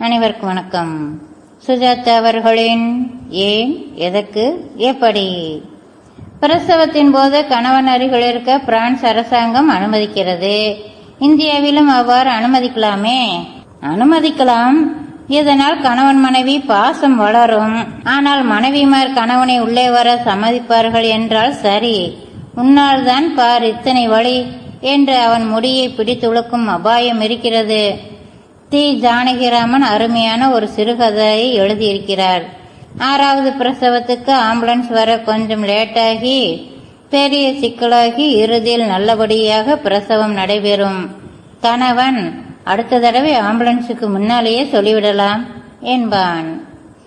அனைவருக்கும் வணக்கம். சுஜாதா அவர்களின் ஏன், எதற்கு, எப்படி. பிரசவத்தின் போது கணவன் அருகில் இருக்க பிரான்ஸ் அரசாங்கம் அனுமதிக்கிறது. இந்தியாவிலும் அவ்வாறு அனுமதிக்கலாமே? அனுமதிக்கலாம். இதனால் கணவன் மனைவி பாசம் வளரும். ஆனால் மனைவிமார் கணவனை உள்ளே வர சம்மதிப்பார்கள் என்றால் சரி. உன்னால் தான் பார் இத்தனை வழி என்று அவன் முடியை பிடித்துழுக்கும் அபாயம் இருக்கிறது. தி. ஜானகிராமன் அருமையான ஒரு சிறுகதையை எழுதியிருக்கிறார். 6வது பிரசவத்துக்கு ஆம்புலன்ஸ் வர கொஞ்சம் லேட்டாகி பெரிய சிக்கலாகி இறுதியில் நல்லபடியாக பிரசவம் நடைபெறும். கணவன் அடுத்த தடவை ஆம்புலன்ஸுக்கு முன்னாலேயே சொல்லிவிடலாம் என்பான்.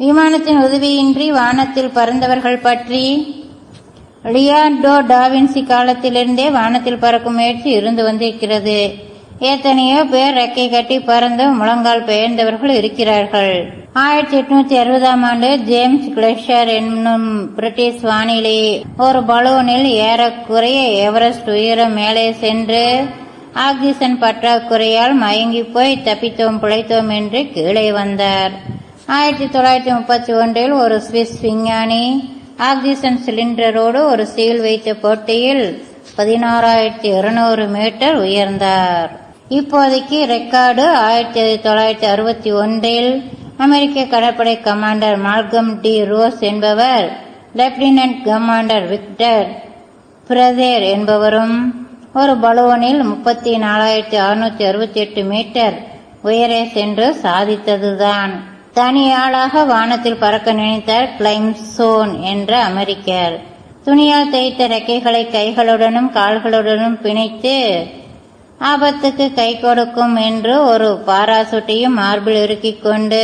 விமானத்தின் உதவியின்றி வானத்தில் பறந்தவர்கள் பற்றி லியோனார்டோ டாவின்சி காலத்திலிருந்தே வானத்தில் பறக்கும் முயற்சி இருந்து வந்திருக்கிறது. எத்தனையோ பேர் ரெக்கை கட்டி பறந்து முழங்கால் பெயர்ந்தவர்கள் இருக்கிறார்கள். 1860ஆம் ஆண்டு ஜேம்ஸ் கிளெஷர் என்னும் பிரிட்டிஷ் வானிலை ஒரு பலூனில் ஏறக்குறைய எவரெஸ்ட் உயரம் மேலே சென்று ஆக்சிஜன் பற்றாக்குறையால் மயங்கி போய் தப்பித்தோம் பிழைத்தோம் என்று கீழே வந்தார். 1931இல் ஒரு சுவிஸ் விஞ்ஞானி ஆக்சிஜன் சிலிண்டரோடு ஒரு சீல் வைத்த போட்டியில் 16,200 மீட்டர் உயர்ந்தார். இப்போதைக்கு ரெக்கார்டு 1961இல் அமெரிக்க கடற்படை கமாண்டர் மால்கம் டி. ரோஸ் என்பவர் லெப்டினன்ட் கமாண்டர் விக்டர் பிரதேர் என்பவரும் ஒரு பலூனில் 34,668 மீட்டர் உயரே சென்று சாதித்ததுதான். தனியாளாக வானத்தில் பறக்க நினைத்தார் கிளைம்சோன் என்ற அமெரிக்கர். துணியால் தேய்த்த ரெக்கைகளை கைகளுடனும் கால்களுடனும் பிணைத்து ஆபத்துக்கு கை கொடுக்கும் என்று ஒரு பாராசூட்டையும் மார்பில் இறுக்கிக் கொண்டு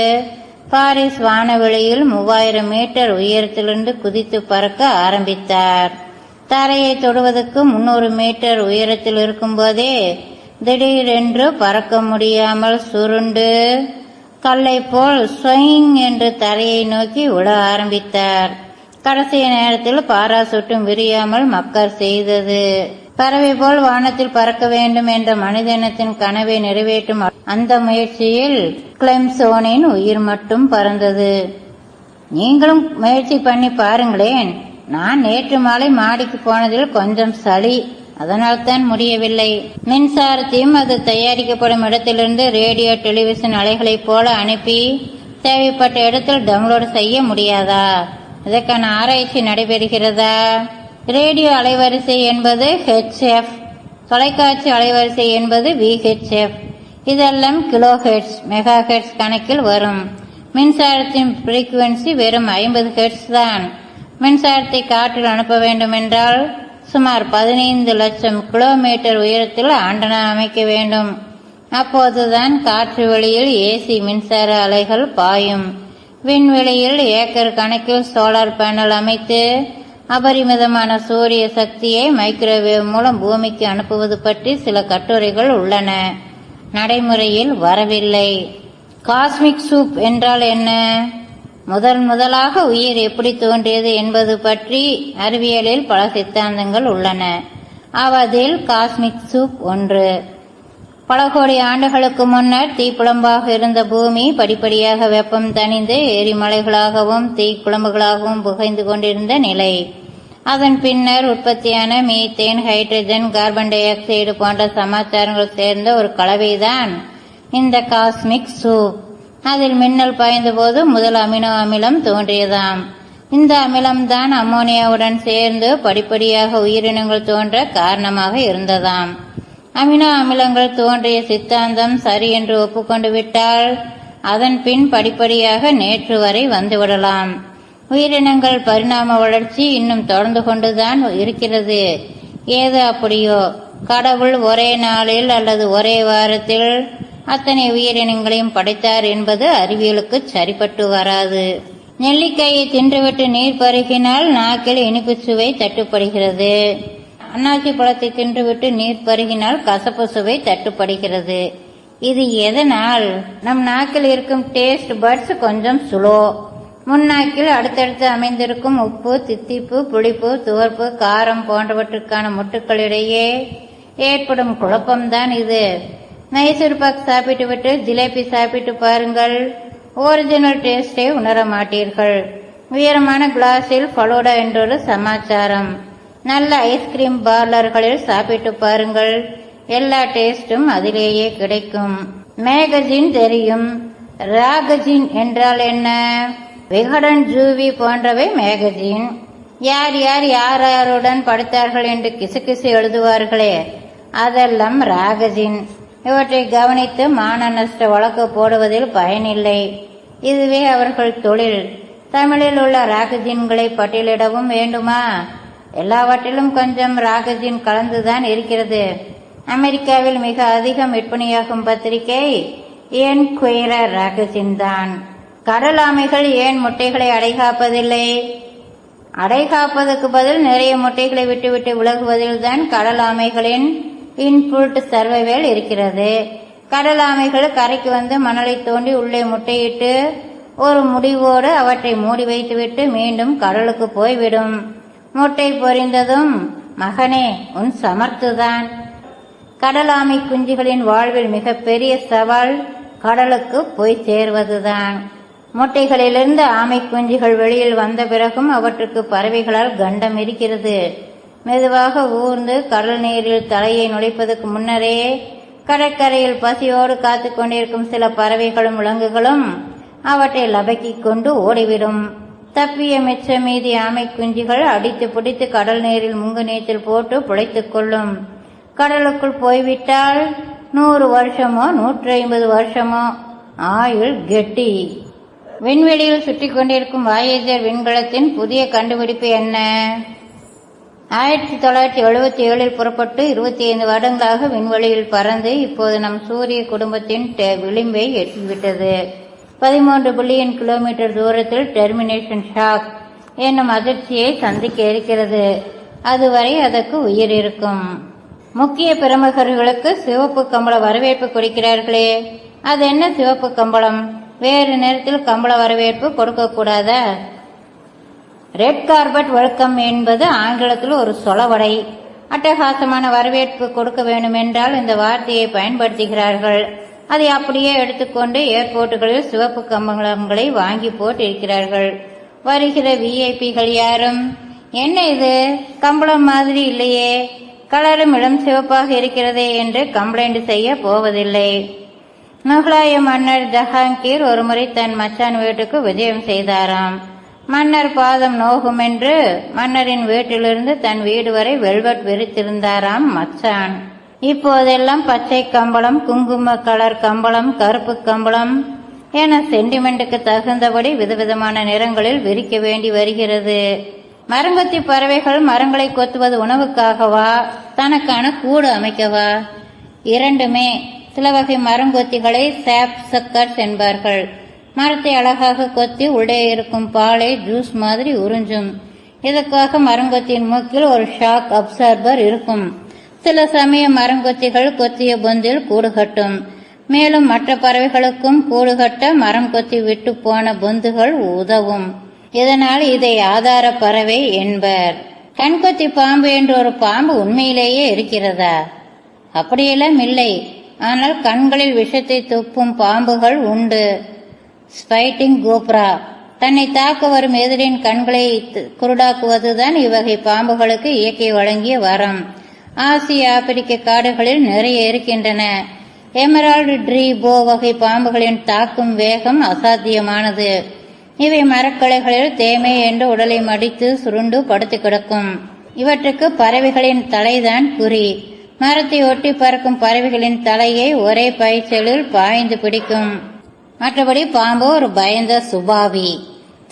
பாரிஸ் வானவெளியில் 3000 மீட்டர் உயரத்திலிருந்து குதித்து பறக்க ஆரம்பித்தார். தரையை தொடுவதற்கு 300 மீட்டர் உயரத்தில் இருக்கும் போதே திடீரென்று பறக்க முடியாமல் சுருண்டு கல்லை போல் ஸ்வைங் என்று தரையை நோக்கி விழ ஆரம்பித்தார். கடைசி நேரத்தில் பாராசூட்டும் விரியாமல் மக்கர் செய்தது. பறவை போல் வானத்தில் பறக்க வேண்டும் என்ற மனிதனத்தின் கனவை நிறைவேற்றும் அந்த முயற்சியில் கிளைம்சோனின் உயிர் மட்டும் பறந்தது. நீங்களும் முயற்சி பண்ணி பாருங்களேன். நான் நேற்று மாலை மாடிக்கு போனதில் கொஞ்சம் சளி, அதனால்தான் முடியவில்லை. மின்சாரத்தையும் அது தயாரிக்கப்படும் இடத்திலிருந்து ரேடியோ டெலிவிஷன் அலைகளைப் போல அனுப்பி தேவைப்பட்ட இடத்தில் டவுன்லோடு செய்ய முடியாதா? இதற்கான ஆராய்ச்சி நடைபெறுகிறதா? ரேடியோ அலைவரிசை என்பது HF, தொலைக்காட்சி அலைவரிசை என்பது VHF. இதெல்லாம் கிலோ ஹெர்ட்ஸ், மெகா ஹெர்ட்ஸ் கணக்கில் வரும். மின்சாரத்தின் பிரீக்குவன்சி வெறும் 50 ஹெர்ட்ஸ் தான். மின்சாரத்தை காற்றில் அனுப்ப வேண்டுமென்றால் சுமார் 15 லட்சம் கிலோமீட்டர் உயரத்தில் ஆண்டனா அமைக்க வேண்டும். அப்போதுதான் காற்று வெளியில் ஏசி மின்சார அலைகள் பாயும். விண்வெளியில் ஏக்கர் கணக்கில் சோலார் பேனல் அமைத்து அபரிமிதமான சூரிய சக்தியை மைக்ரோவேவ் மூலம் பூமிக்கு அனுப்புவது பற்றி சில கட்டுரைகள் உள்ளன, நடைமுறையில் வரவில்லை. காஸ்மிக் சூப் என்றால் என்ன? முதலாக உயிர் எப்படி தோன்றியது என்பது பற்றி அறிவியலில் பல சித்தாந்தங்கள் உள்ளன. அவதில் காஸ்மிக் சூப் ஒன்று. பல கோடி ஆண்டுகளுக்கு முன்னர் தீக்குழம்பாக இருந்த பூமி படிப்படியாக வெப்பம் தணிந்து எரிமலைகளாகவும் தீக்குழம்புகளாகவும் புகைந்து கொண்டிருந்த நிலை. அதன் பின்னர் உற்பத்தியான methane, hydrogen, carbon dioxide போன்ற சமாச்சாரங்கள் சேர்ந்த ஒரு கலவைதான் இந்த காஸ்மிக் சூப். அதில் மின்னல் பாய்ந்த போது முதல் அமினோ அமிலம் தோன்றியதாம். இந்த அமிலம்தான் அம்மோனியாவுடன் சேர்ந்து படிப்படியாக உயிரினங்கள் தோன்ற காரணமாக இருந்ததாம். அமினோ அமிலங்கள் தோன்றிய சித்தாந்தம் சரி என்று ஒப்புக்கொண்டு விட்டால் அதன் பின் படிப்படியாக நேற்று வரை வந்துவிடலாம். உயிரினங்கள் பரிணாம வளர்ச்சி இன்னும் தொடர்ந்து கொண்டுதான் இருக்கிறது. ஏது அப்படியோ, கடவுள் ஒரே நாளில் அல்லது ஒரே வாரத்தில் அத்தனை உயிரினங்களையும் படைத்தார் என்பது அறிவியலுக்கு சரிப்பட்டு வராது. நெல்லிக்காயை தின்றுவிட்டு நீர் பருகினால் நாக்கில் இனிப்பு சுவை தட்டுப்படுகிறது. அன்னாசி பழத்தை தின்றுவிட்டு நீர் பருகினால் கசப்பு சுவை தட்டுப்படுகிறது. இது எதனால்? நம் நாக்கில் இருக்கும் டேஸ்ட் பட்ஸ் கொஞ்சம் சுலோ. முன்னாக்கில் அடுத்தடுத்து அமைந்திருக்கும் உப்பு, தித்திப்பு, புளிப்பு, துவர்ப்பு, காரம் போன்றவற்றுக்கான முட்டுக்களிடையே ஏற்படும் குழப்பம்தான் இது. மைசூர் பாக் சாப்பிட்டு விட்டு ஜிலேபி சாப்பிட்டு பாருங்கள், ஒரிஜினல் டேஸ்டை உணர மாட்டீர்கள். உயரமான கிளாஸில் ஃபலூடா என்றொரு சமாச்சாரம். நல்ல ஐஸ்கிரீம் பார்லர்களில் சாப்பிட்டு பாருங்கள், எல்லா டேஸ்டும் அதிலேயே கிடைக்கும். மேகசின் தெரியும், ராகஜின் என்றால் என்ன? விகடன், ஜூவி போன்றவை மேகசின். யார் யார் யார் யாருடன் படித்தார்கள் என்று கிசுகிசு எழுதுவார்களே, அதெல்லாம் ராகசின். இவற்றை கவனித்து மான நஷ்ட வழக்கு போடுவதில் பயனில்லை. இதுவே அவர்கள் தொழில். தமிழில் உள்ள ராகஜின்களை பட்டியலிடவும் வேண்டுமா? எல்லாவற்றிலும் கொஞ்சம் ராகஜின் கலந்துதான் இருக்கிறது. அமெரிக்காவில் மிக அதிகம் விற்பனையாகும் பத்திரிகை என்குயரர் ராகஜின் தான். கடல் ஆமைகள் ஏன் முட்டைகளை அடைகாப்பதில்லை? அடைகாப்பதற்கு பதில் நிறைய முட்டைகளை விட்டுவிட்டு விலகுவதில் தான் கடல் ஆமைகளின் இன்புட் சர்வைவல் இருக்கிறது. கடல் ஆமைகள் கரைக்கு வந்து மணலை தோண்டி உள்ளே முட்டையிட்டு ஒரு முடிவோடு அவற்றை மூடி வைத்துவிட்டு மீண்டும் கடலுக்கு போய்விடும். முட்டை பொரிந்ததும், மகனே உன் சமர்த்துதான். கடல் ஆமை குஞ்சுகளின் வாழ்வில் மிக பெரிய சவால் கடலுக்கு போய் சேர்வதுதான். முட்டைகளிலிருந்து ஆமை குஞ்சுகள் வெளியில் வந்த பிறகும் அவற்றுக்கு பறவைகளால் கண்டம் இருக்கிறது. மெதுவாக ஊர்ந்து கடல் நீரில் தலையை நுழைப்பதற்கு முன்னரே கடற்கரையில் பசியோடு காத்து கொண்டிருக்கும் சில பறவைகளும் விலங்குகளும் அவற்றை லபக்கிக் கொண்டு ஓடிவிடும். தப்பிய மிச்ச மீதி ஆமை குஞ்சுகள் அடித்து பிடித்து கடல் நீரில் முங்கு நீச்சல் போட்டு பிழைத்துக் கொள்ளும். கடலுக்குள் போய்விட்டால் 100 வருஷமோ 150 வருஷமோ ஆயுள் கெட்டி. விண்வெளியில் சுற்றி கொண்டிருக்கும் வாயேஜர் விண்கலத்தின் புதிய கண்டுபிடிப்பு என்ன? 1977 புறப்பட்டு 25 வருடங்களாக விண்வெளியில் பறந்து இப்போது நம் சூரிய குடும்பத்தின் விளிம்பை எட்டிவிட்டது. 13 பில்லியன் கிலோமீட்டர் தூரத்தில் டெர்மினேஷன் ஷாக் என்னும் அதிர்ச்சியை சந்திக்க இருக்கிறது. அதுவரை அதற்கு உயிர் இருக்கும். முக்கிய பிரமுகர்களுக்கு சிவப்பு கம்பள வரவேற்பு கொடுக்கிறார்களே, அது என்ன சிவப்பு கம்பளம்? வேறு நேரத்தில் கம்பள வரவேற்பு கொடுக்கக்கூடாதா? ரெட் கார்பெட் வெல்கம் என்பது ஆங்கிலத்தில் ஒரு சொலவடை. அட்டகாசமான வரவேற்பு கொடுக்க வேண்டுமென்றால் இந்த வார்த்தையை பயன்படுத்துகிறார்கள். அதை அப்படியே எடுத்துக்கொண்டு ஏர்போர்ட்டுகளில் சிவப்பு கம்பளங்களை வாங்கி போட்டு இருக்கிறார்கள். வருகிற விஐபிகள் யாரும், என்ன இது கம்பளம் மாதிரி இல்லையே, கலரும் இளம் சிவப்பாக இருக்கிறதே என்று கம்ப்ளைண்ட் செய்ய போவதில்லை. முகலாய மன்னர் ஜஹாங்கீர் ஒருமுறை தன் மச்சான் வீட்டுக்கு விஜயம் செய்தாராம். மன்னர் பாதம் நோகும் என்று மன்னரின் வீட்டிலிருந்து தன் வீடு வரை வெல்வெட் விரித்திருந்தாராம் மச்சான். இப்போதெல்லாம் பச்சை கம்பளம், குங்கும கலர் கம்பளம், கருப்பு கம்பளம் என சென்டிமெண்ட்டுக்கு தகுந்தபடி விதவிதமான நிறங்களில் விரிக்க வேண்டி வருகிறது. மரங்கொத்தி பறவைகள் மரங்களை கொத்துவது உணவுக்காகவா, தனக்கான கூடு அமைக்கவா? இரண்டுமே. சில வகை மரங்கொத்திகளை சாப் சக்கர்ஸ் என்பார்கள். மரத்தை அழகாக கொத்தி உள்ளே இருக்கும் பாலை ஜூஸ் மாதிரி உறிஞ்சும். இதற்காக மரங்கொத்தியின் மூக்கில் ஒரு ஷாக் அப்சார்பர் இருக்கும். சில சமயம் மரங்கொத்திகள் கொத்திய பொந்தில் கூடு கட்டும். மேலும் மற்ற பறவைகளுக்கும் கூடு கட்ட மரம் கொத்தி விட்டு போன பொந்துகள் உதவும். இதனால் இதை ஆதார பறவை என்பர். கண்கொத்தி பாம்பு என்ற ஒரு பாம்பு உண்மையிலேயே இருக்கிறதா? அப்படியெல்லாம் இல்லை. ஆனால் கண்களில் விஷத்தை துப்பும் பாம்புகள் உண்டு. ஸ்பைட்டிங் கோப்ரா தன்னை தாக்க வரும் எதிரின் கண்களை குருடாக்குவதுதான் இவ்வகை பாம்புகளுக்கு இயற்கை வழங்கிய வரம். ஆசிய ஆப்பிரிக்க காடுகளில் நிறைய இருக்கின்றன. எமரால்டு ட்ரீபோ வகை பாம்புகளின் தாக்கும் வேகம் அசாத்தியமானது. இவை மரக்கிளைகளில் தேமை என்று உடலை மடித்து சுருண்டு படுத்து கிடக்கும். இவற்றுக்கு பறவைகளின் தலைதான் குறி. மரத்தை ஒட்டி பறக்கும் பறவைகளின் தலையை ஒரே பாய்ச்சலில் பாய்ந்து பிடிக்கும். மற்றபடி பாம்பு ஒரு பயந்த சுபாவி.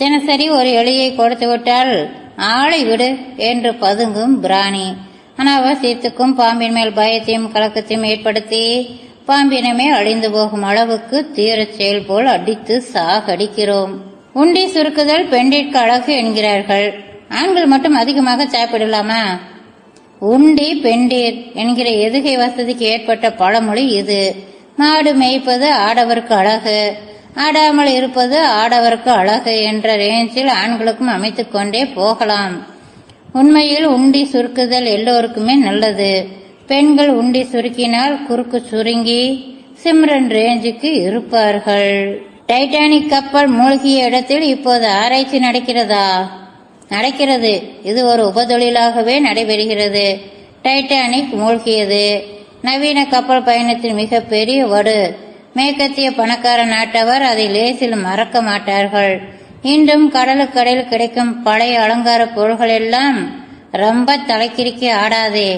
தினசரி ஒரு எலியை கொடுத்துவிட்டால் ஆளை விடு என்று பதுங்கும் பிராணி. அனாவசியத்துக்கும் பாம்பின் மேல் பயத்தையும் கலக்கத்தையும் ஏற்படுத்தி பாம்பினமே அழிந்து போகும் அளவுக்கு தீரச் செயல் போல் அடித்து சாகடிக்கிறோம். உண்டி சுருக்குதல் பெண்டிற்கு அழகு என்கிறார்கள். ஆண்கள் மட்டும் அதிகமாக சாப்பிடலாமா? உண்டி பெண்டீர் என்கிற எதுகை வசதிக்கு ஏற்பட்ட பழமொழி இது. மாடு மேய்ப்பது ஆடவருக்கு அழகு, ஆடாமல் இருப்பது ஆடவருக்கு அழகு என்ற ரேஞ்சில் ஆண்களுக்கும் அமைத்துக் கொண்டே போகலாம். உண்மையில் உண்டி சுருக்குதல் எல்லோருக்குமே நல்லது. பெண்கள் உண்டி சுருக்கினால் குறுக்கு சுருங்கி சிம்ரன் ரேஞ்சுக்கு இருப்பார்கள். டைட்டானிக் கப்பல் மூழ்கிய இடத்தில் இப்போது ஆராய்ச்சி நடக்கிறது. இது ஒரு உபதொழிலாகவே நடைபெறுகிறது. டைட்டானிக் மூழ்கியது நவீன கப்பல் பயணத்தின் மிகப்பெரிய வடு. மேற்கத்திய பணக்கார நாட்டவர் அதை லேசில் மறக்க மாட்டார்கள். இன்றும் கடலுக்கடையில் கிடைக்கும் பழைய அலங்கார பொருள்கள் எல்லாம் ரொம்ப தலைக்கிறுக்கி ஆடாதே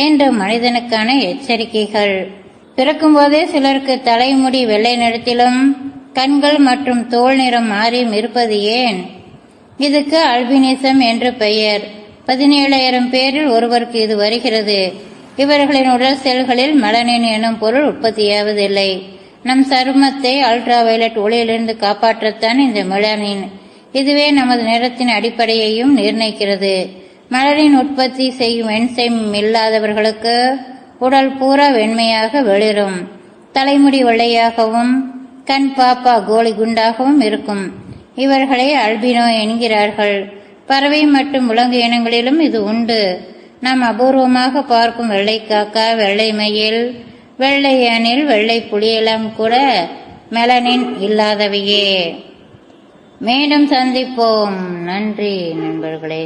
என்று மனிதனுக்கான எச்சரிக்கைகள். பிறக்கும் போதே சிலருக்கு தலைமுடி வெள்ளை நிறத்திலும் கண்கள் மற்றும் தோல் நிறம் மாறியும் இருப்பது ஏன்? இதுக்கு அல்பினிசம் என்று பெயர். 17,000 பேரில் ஒருவருக்கு இது வருகிறது. இவர்களின் உடல் செல்களில் மெலனின் எனும் பொருள் உற்பத்தியாவதில்லை. நம் சருமத்தை அல்ட்ரா வயலட் ஒளியிலிருந்து காப்பாற்றத்தான் இந்த மெலனின். இதுவே நமது நிறத்தின் அடிப்படையையும் நிர்ணயிக்கிறது. மெலனின் உற்பத்தி செய்யும் என்சைம் இல்லாதவர்களுக்கு உடல் பூரா வெண்மையாக வெளிரும். தலைமுடி வெள்ளையாகவும் கண் பாப்பா கோலி குண்டாகவும் இருக்கும். இவர்களை அல்பினோ என்கிறார்கள். பறவை மற்றும் விலங்கு இனங்களிலும் இது உண்டு. நாம் அபூர்வமாக பார்க்கும் வெள்ளை காக்கா, வெள்ளை மயில், வெள்ளை அணில், வெள்ளை புலியெல்லாம் கூட மெலனின் இல்லாதவையே. மீண்டும் சந்திப்போம். நன்றி நண்பர்களே.